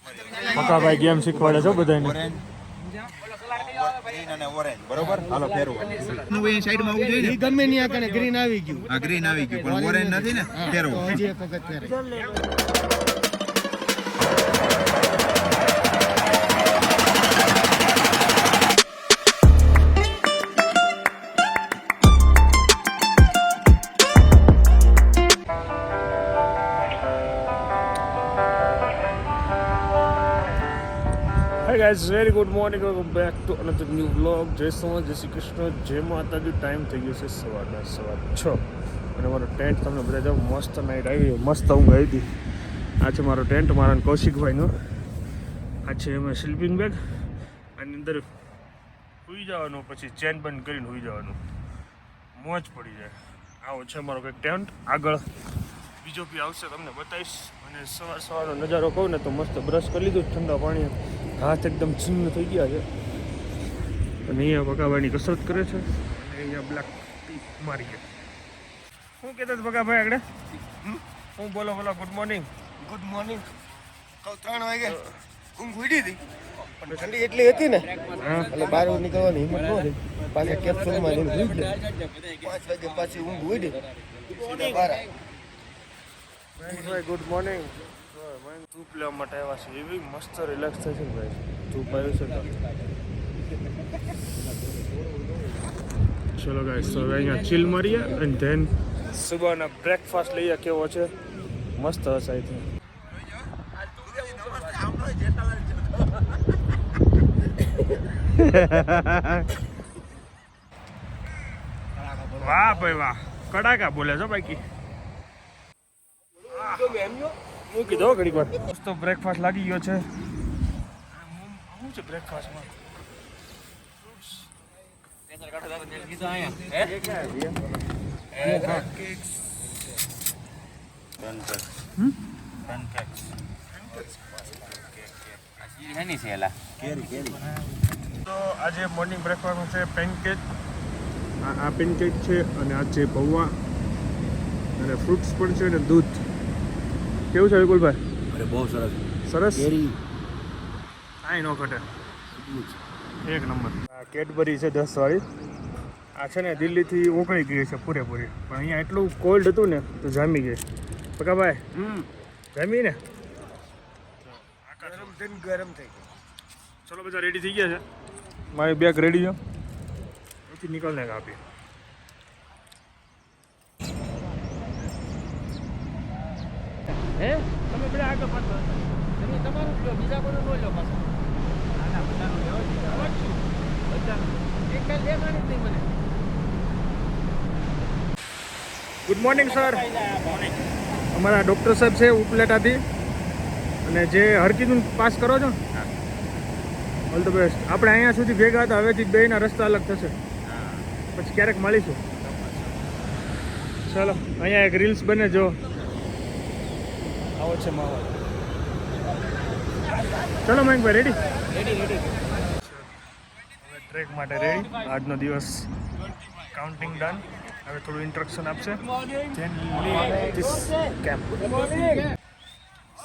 પકાભાઈ game શીખવાડે છો બધાને. ગ્રીન અને ઓરેન્જ બરોબર. હાલો ફેરવો. સાઈડમાં આવવું જોઈએ ને. ગમે ની આકને ગ્રીન આવી ગયું. આ ગ્રીન આવી ગયું પણ ઓરેન્જ નથી ને. ફેરવો. હજી એક વખત ફેરવો. Hey guys, very good morning. Welcome back to another new vlog. જય સોમનાથ, જય શ્રી કૃષ્ણ, જય માતાજી. ટાઈમ થઈ ગયો છે સવારના 6:15 અને મારો ટેન્ટ તમને બધા જાવ મસ્ત નાઈટ આવી, મસ્ત ઊંઘ આવી હતી. આ છે મારો ટેન્ટ, મારા કૌશિકભાઈનો. આ છે એમાં સ્લીપિંગ બેગ. આની અંદર સૂઈ જવાનું, પછી ચેન બંધ કરીને સૂઈ જવાનું, મોજ પડી જાય. આવો છે મારો કંઈક ટેન્ટ. આગળ બીજો બી આવશે, તમને બતાવીશ. અને સવારનો નજારો કહું ને તો મસ્ત બ્રશ કરી લીધું ઠંડા પાણી, હાથ એકદમ છીન્ન થઈ ગયા છે. અને અહીંયા બકાભાઈની કસરત કરે છે અને અહીંયા બ્લેક ટી મારી છે. શું કહેતા હતા બકાભાઈ આગળ? હું બોલો ગુડ મોર્નિંગ. Good morning. કહું 3 વાગે ઊંઘ ઉડી હતી પણ ઠંડી એટલી હતી ને એટલે બહાર નીકળવાની હિંમત ન થઈ. પાછા કેપ્સ્યુલમાં લઈને સુઈ ગયા. 5 વાગે પાછી ઊંઘ ઉડી સીધા બહાર. ભાઈ ગુડ મોર્નિંગ. ધૂપ લેવા માટે આવ્યા છે. એવી મસ્ત રિલેક્સ થાય છે ને ભાઈ, ધૂપ આવ્યું છે તો. ચલો ગાઈસ, તો હવે અહીંયા ચીલ મારીએ અને ધેન સુબહના બ્રેકફાસ્ટ લઈએ. કેવો છે? મસ્ત હશે આઈ થિંક. વાહ ભાઈ વાહ, કડાકા બોલે છો બાકી. મૂકી દો ઘડીક વાર. તો બ્રેકફાસ્ટ લાગી ગયો છે. શું છે બ્રેકફાસ્ટમાં? તો આજે મોર્નિંગ બ્રેકફાસ્ટમાં છે પેનકેક. આ પેનકેક છે અને આ છે પૌવા અને ફ્રૂટ્સ પણ છે અને દૂધ. કેવું છે વિપુલભાઈ? અરે બહુ સરસ. સરસ, કેરી કાંઈ ન ઘટે, એક નંબર. આ કેડબરી છે 10 વાળી. આ છે ને દિલ્હીથી ઓગળી ગઈ છે પૂરેપૂરી, પણ અહીંયા એટલું કોલ્ડ હતું ને તો જામી ગઈ. પકાભાઈ જામી ને ગરમ થઈ ગયું. ચલો બધા રેડી થઈ ગયા છે. મારી બેગ રેડી છે, પછી નીકળને આપી. હે તમે બધા આગળ પાછળ તમે તમારું લો, બીજા કોઈનું ન લો પાછળ. ના બધાનું લેવો જ છું, બધાનું એક કાલ લેવાની જ નહીં મને. Good morning sir. અમારા ડૉક્ટર સાહેબ છે ઉપલેટાથી, અને જે હરકીનું પાસ કરો છો ઓલ ધ બેસ્ટ. આપણે અહીંયા સુધી ભેગા હતા, હવેથી બેયના રસ્તા અલગ થશે, પછી ક્યારેક મળીશું. ચલો અહીંયા એક રીલ્સ બને જો. આવો છે માહોલ. ચલો મયંકભાઈ રેડી? રેડી. હવે ટ્રેક માટે રેડી. આજનો દિવસ કાઉન્ટિંગ ડન. હવે થોડું ઇન્સ્ટ્રક્શન આપશે.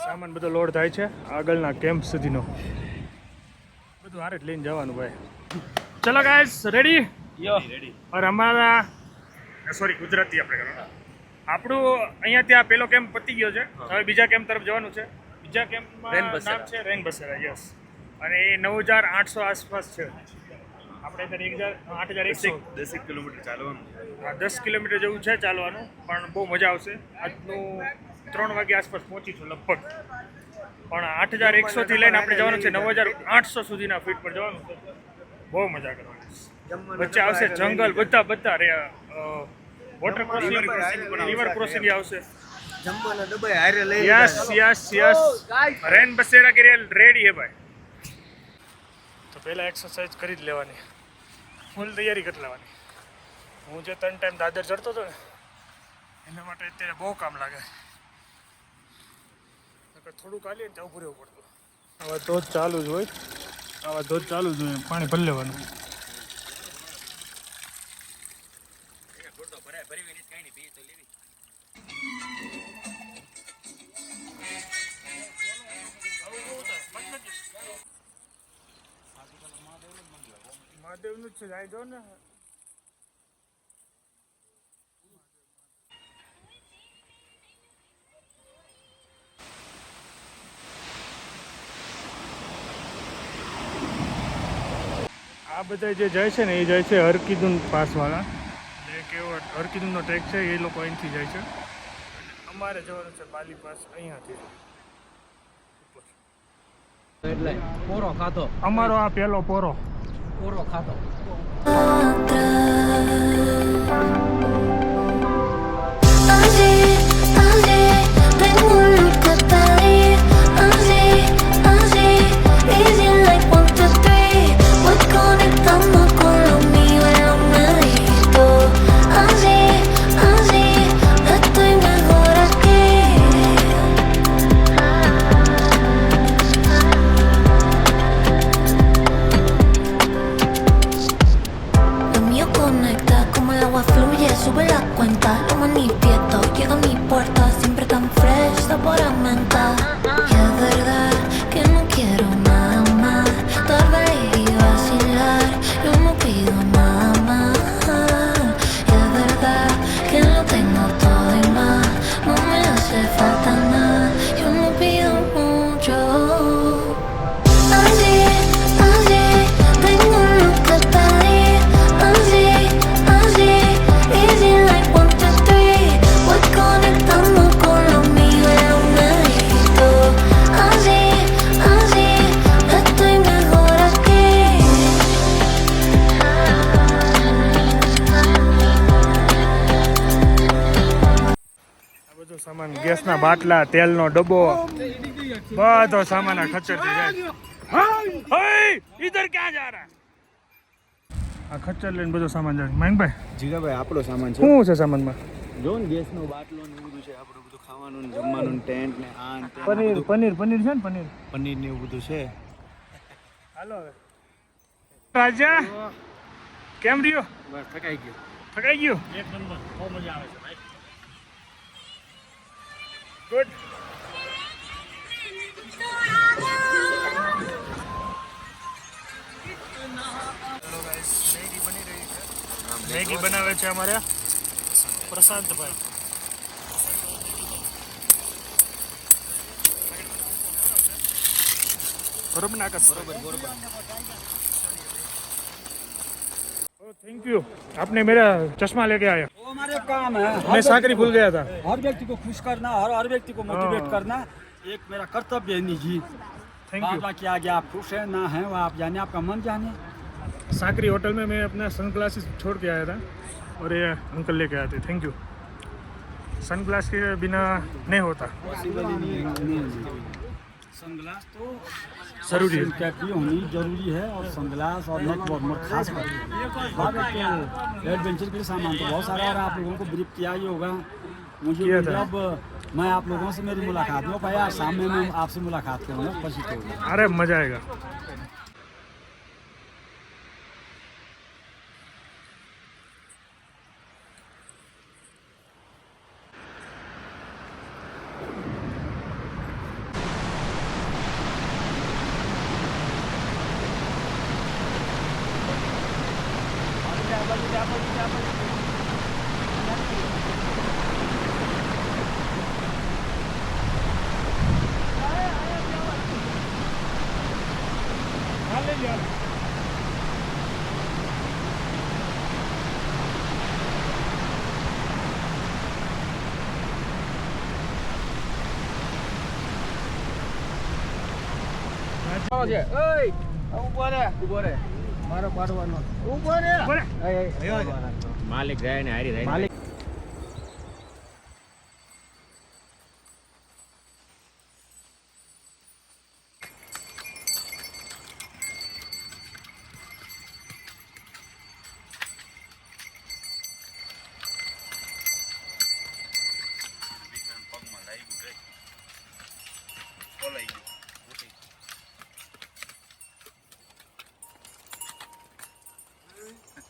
સામાન બધો લોડ થાય છે આગળના કેમ્પ સુધીનો. બધું હારે જ લઈને જવાનું ભાઈ. ચલો ગાઈસ રેડી? રેડી. और हमारा સોરી ગુજરાતી આપણે કરવાનું. આપણું અહીંયા ત્યાં પેલો કેમ્પ પતી ગયો છે, હવે બીજા કેમ્પ તરફ જવાનું છે. બીજા કેમ્પમાં નામ છે રેન બસેરા. યસ. અને એ 9800 આસપાસ છે. આપણે અત્યારે 8100 કિલોમીટર ચાલવાનું. હા 10 કિલોમીટર જેવું છે ચાલવાનું, પણ બહુ મજા આવશે. આજનું 3 વાગે આસપાસ પહોંચીશું લગભગ. પણ 8100 થી લઈને આપણે જવાનું છે 9800 સુધીના ફીટ પર જવાનું છે. બહુ મજા કરવાની. વચ્ચે આવશે જંગલ, બધા વોટર ક્રોસિંગ, રિવર ક્રોસિંગ આવશે. જમવાના ડબ્બા હારે લઈ. યસ. રેન બસેરા કે રેડી હે ભાઈ. તો પહેલા એક્સરસાઇઝ કરી જ લેવાની, ફૂલ તૈયારી કરી લેવાની. હું જે 3 ટાઈમ દાદર ચડતો હતો ને એના માટે અત્યારે બહુ કામ લાગે. થોડુંક હાલીએ ને ત્યાં ઉભું રહેવું પડતું. આવા ધોધ ચાલુ જ હોય, પાણી ભરી લેવાનું. મહાદેવનું જ છે જાય જો ને આ બધા જે જાય છે ને એ જાય છે હરકીદુન પાસવાળા એટલે કેવો હરકીદુનનો ટ્રેક છે એ લોકો અહીંથી જાય છે અમારે જવાનું છે બાલી પાસ અહીંયાથી એટલે પોરો ખાતો અમારો આ પહેલો પોરો પોરો ખાતો Sube la cuenta, lo manifiesto. Llega a mi puerta, siempre tan fresh, sabor a menta. Y es verdad que no quiero nada más. Tal y vacilar, yo no pido nada más. Y es verdad que lo tengo todo y más. No me hace falta nada, yo no pido mucho. Así, así, tengo lo que pedir. Así, así. Easy like 1, 2, 3. Voy conectando con lo mío en lo medito. Así, así, estoy mejor aquí. આ બધો સામાન ગેસના બાટલા તેલનો ડબ્બો બધો સામાન આ ખચ્ચરથી જાય હે ઇધર ક્યાં જા રહા આ ખચ્ચર લઈને બધો સામાન જાય માંગભાઈ જીગાભાઈ આપણો સામાન છે શું છે સામાનમાં જો ને ગેસનો બાટલો ને એવું બધું છે આપણું બધું ખાવાનું ને જમવાનું ને ટેન્ટ ને આ ને તે પનીર પનીર પનીર છે ને પનીર પનીર ને એવું બધું છે હાલો હવે રાજા કેમ રહ્યો બસ થકાઈ ગયો થકાઈ ગયો એક નંબર બહુ મજા આવે છે ભાઈ ગુડ મેગી બનાવે છે અમારે પ્રશાંતભાઈ बरोबर ना बरोबर थैंक यू आपने मेरा चश्मा लेके आया वो हमारे काम है मैं साकरी भूल गया था हर व्यक्ति को खुश करना हर व्यक्ति को मोटिवेट करना एक मेरा कर्तव्य है निजी थैंक यू बाबा की आगे आप खुश है ना है वो आप जाने आपका मन जाने साकरी होटल में मैं अपना सन ग्लासेस छोड़ के आया था और ये अंकल लेके आए थे थैंक यू सन ग्लास के बिना नहीं होता सनग्लास तो जरूरी है कैप भी होनी जरूरी है और सनग्लास और नेक वार्मर खास कर एडवेंचर के लिए सामान तो बहुत सारा है और आप लोगों को ब्रीफ किया ही होगा मुझे किया था। जब मैं आप लोगों से मेरी मुलाकात नहीं हो पाया सामने मैं आपसे मुलाकात करूँगा पसी होगा अरे मजा आएगा મારો પાડવાનો બોલે માલિક જાય ને હારી જાય માલિક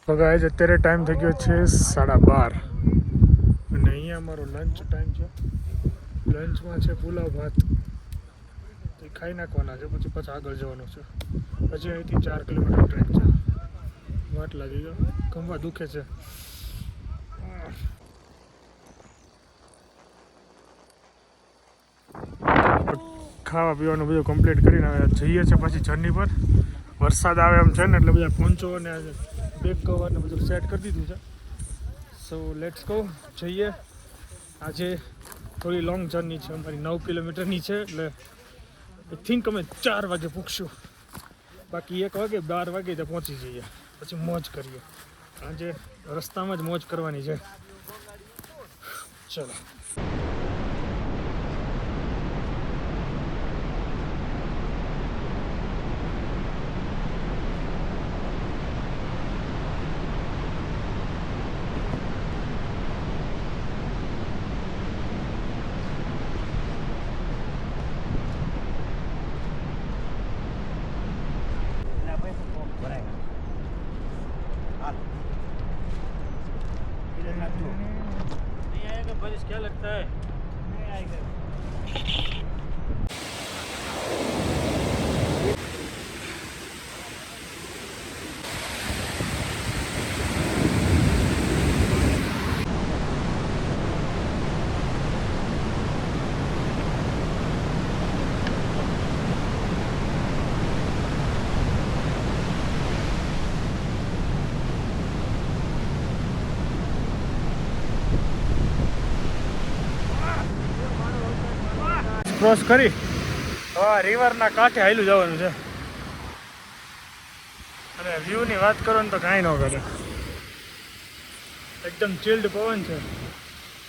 તો ગાઈઝ અત્યારે ટાઈમ થઈ ગયો છે 12:30 અને અહીંયા અમારો લંચ ટાઈમ છે લંચમાં છે પુલાવ ભાત એ ખાઈ નાખવાના છે પછી આગળ જવાનું છે પછી અહીંથી 4 કિલોમીટર ટ્રેક છે વાટ લાગી ગયો, ખંભા દુખે છે. ખાવા પીવાનું બધું કમ્પ્લીટ કરીને હવે જઈએ છીએ પાછી જર્ની પર. વરસાદ આવે એમ છે ને એટલે બધા પહોંચો અને બેગ કવર ને બધું સેટ કરી દીધું છે. સો લેટ્સ ગો, જઈએ. આજે થોડી લોંગ જર્ની છે અમારી, 9 કિલોમીટરની છે એટલે આઈ થિંક અમે 4 વાગે પૂગશું. બાકી 1 વાગે 12 વાગે તો પહોંચી જઈએ, પછી મોજ કરીએ. આજે રસ્તામાં જ મોજ કરવાની છે. ચલો. क्या लगता है? नहीं आएगा. ક્રોસ કરી રિવરના કાંઠે હાલ્યું જવાનું છે. અને વ્યૂની વાત કરો ને તો કાંઈ ન કરે, એકદમ ચિલ્ડ પવન છે.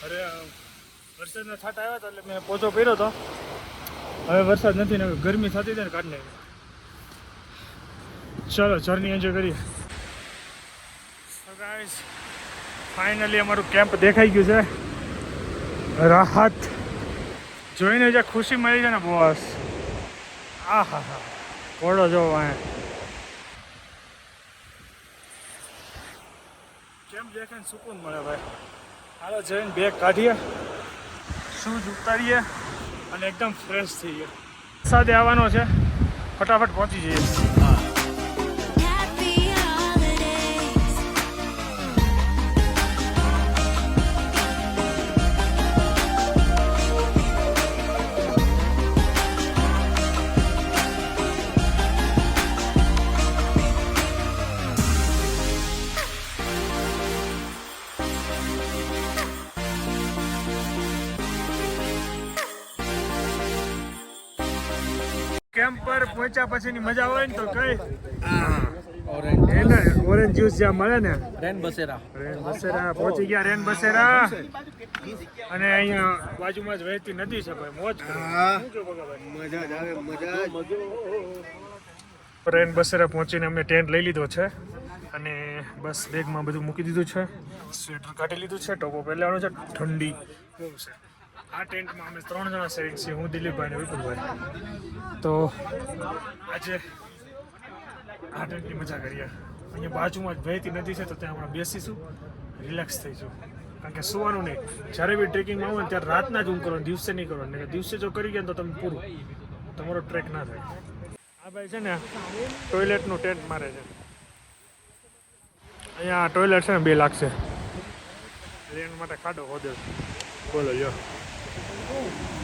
અરે વરસાદના છાંટા આવ્યા હતા એટલે મેં પોચો પહેર્યો હતો. હવે વરસાદ નથી ને હવે ગરમી થતી હતી ને કાઢી નાખી. ચાલો જર્ની એન્જોય કરીએ. ગાઈસ ફાઇનલી અમારું કેમ્પ દેખાઈ ગયું છે. રાહત જોઈને જે ખુશી મળી છે ને બોસ, આ હા હા ઘોડો જોવો કેમ દેખાય સુકૂન મળે ભાઈ. હાલો જઈને બેગ કાઢીએ, શૂઝ ઉતારીએ અને એકદમ ફ્રેશ થઈએ. વરસાદે આવવાનો છે, ફટાફટ પહોંચી જઈએ. કેમ્પ પર પહોંચ્યા પછીની મજા હોય ને તો કઈ ઓરેન્જ જ્યુસ જ્યાં મળે ને, રેન બસેરા પહોંચી ગયા. રેન બસેરા અને અહીંયા બાજુમાં જ વહેતી નદી છે ભાઈ, મોજ રેન બસેરા પહોંચીને અમે ટેન્ટ લઈ લીધો છે અને બસ બેગમાં બધું મૂકી દીધું છે. સ્વેટર કાઢી લીધું છે, ટોપો પહેરવાનો છે, ઠંડી બહુ છે. આ ટેન્ટમાં અમે 3 જણા શેરિંગ છીએ, હું દિલીપભાઈ ને વિપુલભાઈ. તો આજે આ ટેન્ટની મજા કરીએ. અહીંયા બાજુમાં જ વહેતી નદી છે તો ત્યાં આપણે બેસીશું, રિલેક્સ થઈશું. કારણ કે સુવાનું નહીં, જ્યારે બી ટ્રેકિંગમાં આવો ને ત્યારે રાતના જ ઊંઘ કરવાનું, દિવસે નહીં કરવાનું. દિવસે જો કરી ગયા તો તમે પૂરું, તમારો ટ્રેક ના થાય. આ ભાઈ છે ને ટોયલેટનું ટેન્ટ મારે છે. અહીંયા ટોયલેટ છે ને 2 લાખ છે. રેન માટે ખાડો ખોદે બોલો જો,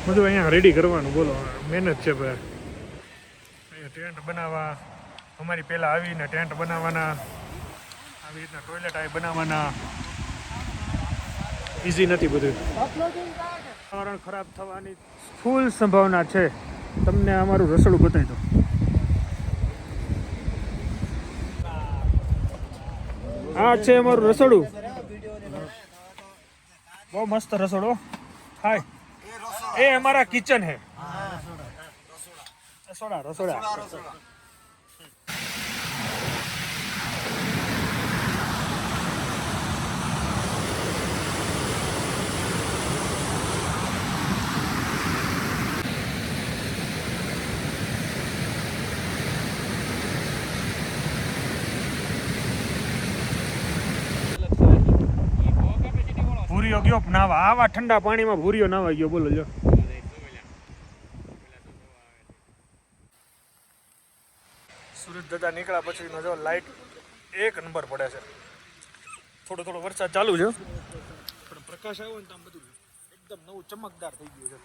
બધું અહીંયા રેડી કરવાનું. બોલો મહેનત છે ભાઈ. અહીંયા ટેન્ટ બનાવવા, અમારી પહેલાં આવીને ટેન્ટ બનાવવાના, આવી રીતના ટોયલેટ આવી બનાવવાના, ઇઝી નથી બધું. વાતાવરણ ખરાબ થવાની ફૂલ સંભાવના છે. તમને અમારું રસોડું બતાવી દો. આ છે અમારું રસોડું, બહુ મસ્ત રસોડો. હાય, એ हमारा किचन है. रसोड़ा रसोड़ा ભૂરિયો ગયો નાવા, આવા ઠંડા પાણીમાં ભૂરિયો નાવા ગયો. બોલો જો, સુરત દાદા નીકળ્યા પછીનો જો લાઈટ એક નંબર પડે છે. થોડો થોડો વરસાદ ચાલુ છે પણ પ્રકાશ આવ્યો ને તો આમ બધું એકદમ નવું ચમકદાર થઈ ગયું છે.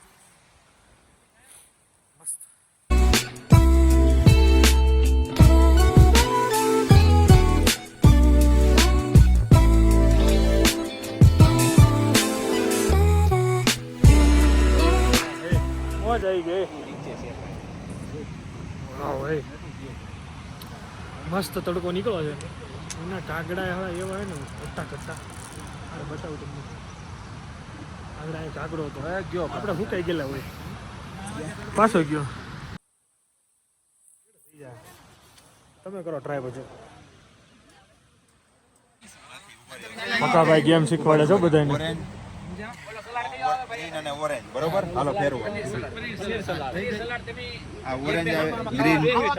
મસ્ત. મોજ આવી ગઈ. હા ભાઈ મસ્ત તડકો નીકળો છે. એના કાગડા હવે એવા હોય ને કરતા કરતા અરે બતાવું તમને. આગળ અહીં કાગડો હતો ગયો આપણે સુકાઈ ગયેલા હોય પાછો ગયો. તમે કરો ટ્રાય પછી. પકાભાઈ ગેમ શીખવાડે છો બધાને. ગ્રીન અને ઓરેન્જ બરોબર હાલો ફેરવો આ ઓરેન્જ આવે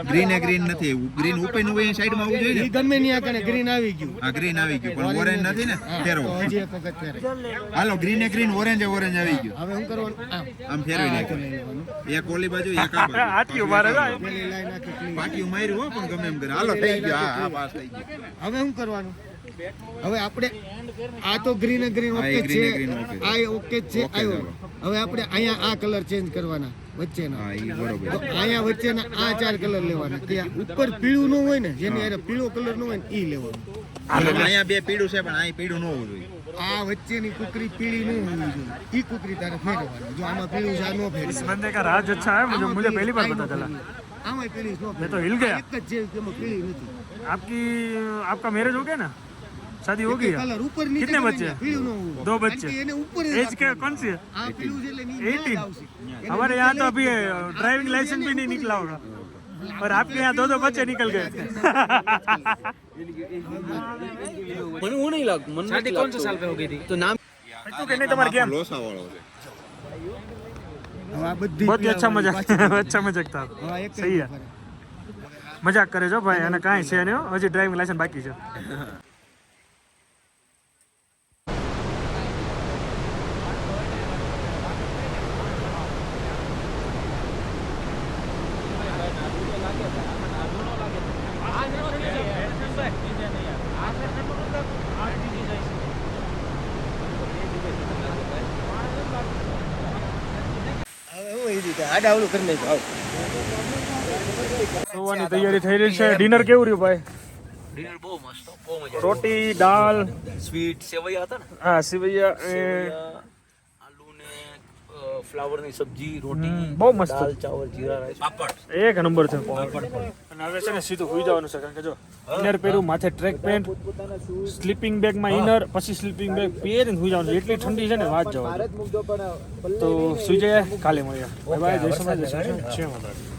ગ્રીન એ ગ્રીન નથી ગ્રીન ઉપર નું એ સાઈડ માં આવવું જોઈએ ને ગમે ની આકને ગ્રીન આવી ગયું આ ગ્રીન આવી ગયું પણ ઓરેન્જ નથી ને ફેરવો હજી એક વખત ફેરે હાલો ગ્રીન એ ગ્રીન ઓરેન્જ એ ઓરેન્જ આવી ગયું હવે શું કરવાનું આમ ફેરવી નાખો એક ઓલી બાજુ એક આ બાજુ આટલી મારે પેલી લાઈન આખી ક્લીન પાટિયું માર્યું હો પણ ગમે એમ કરે હાલો થઈ ગયો હા પાસ થઈ ગયો હવે શું કરવાનું હવે આપણે આ તો ગ્રીન ગ્રીન હા, ઓકે એ green છે green okay. આ ઓકે છે Okay, આવ્યો ચાલો. હવે આપણે અહીંયા આ કલર ચેન્જ કરવાના વચ્ચેના હા ઈ બરોબર તો અહીંયા વચ્ચેના આ 4 કલર લેવાના કે ઉપર પીળું ન હોય ને જેની હારે પીળો કલર ન હોય ને ઈ લેવાનું અહીંયા બે પીળું છે પણ અહીં પીળું ન હોવું જોઈએ આ વચ્ચેની કુકરી પીળી ન હોવી જોઈએ ઈ કુકરી તારે ફેરવવાની જો આમાં પીળું છે આ ન ફેરવી बंदे का राज अच्छा है मुझे पहली बार पता चला. આમાં પીળી ન मैं तो हिल गया. એક જ છે કે એમાં પીળી નથી आपका मैरिज हो गया ना? शादी हो गई है? કલર ઉપર નીચે कितने ગમે बच्चे? ત્યાં પીળું ન હોવું दो કારણ बच्चे. કે એને ઉપર જ एज क्या कौन सी है? આ પીળું છે એટલે ની 18. આવશે हमारे यहाँ तो अभी ड्राइविंग लाइसेंस भी नहीं निकला होगा और आपके यहाँ दो बच्चे निकल गए. મને હું નહીં લાગતું મને शादी कौन से साल पे हो गई थी? તો નામ तो कहने तुम्हारे गेम લોસા વાળો છે હવે આ બધી बहुत ही अच्छा मजाक अच्छा मजाक था. હવે એક सही है. મજાક કરે છો ભાઈ અને કાંઈ છે નહીં હો. હજી ડ્રાઇવિંગ લાયસન્સ બાકી છે. હવે હું એ રીતે આડાવડું કરી નાખ્યું સોવાની તૈયારી થઈ રહી છે. ડિનર કેવું રહ્યું ભાઈ? ડિનર બહુ મસ્ત બહુ મજા રોટી દાલ સ્વીટ સેવૈયા હતા ને હા સિવૈયા આલુ ને ફ્લાવર ની સબ્જી રોટી બહુ મસ્ત. દાલ ચાવલ જીરા રાઈસ પાપડ એક નંબર છે. અને હવે છે ને સીધું હોઈ જવાનું છે કારણ કે જો ઇનર પહેર્યું માથે ટ્રેક પેન્ટ સ્લીપિંગ બેગમાં ઇનર પછી સ્લીપિંગ બેગ પહેરીને હોઈ જવાનું છે. એટલી ઠંડી છે ને વાત જવાનું. તો સુઈ જઈએ કાલે મળીએ. Bye bye. જય સોમનાથ જય શ્રી કૃષ્ણ. જય માતાજી.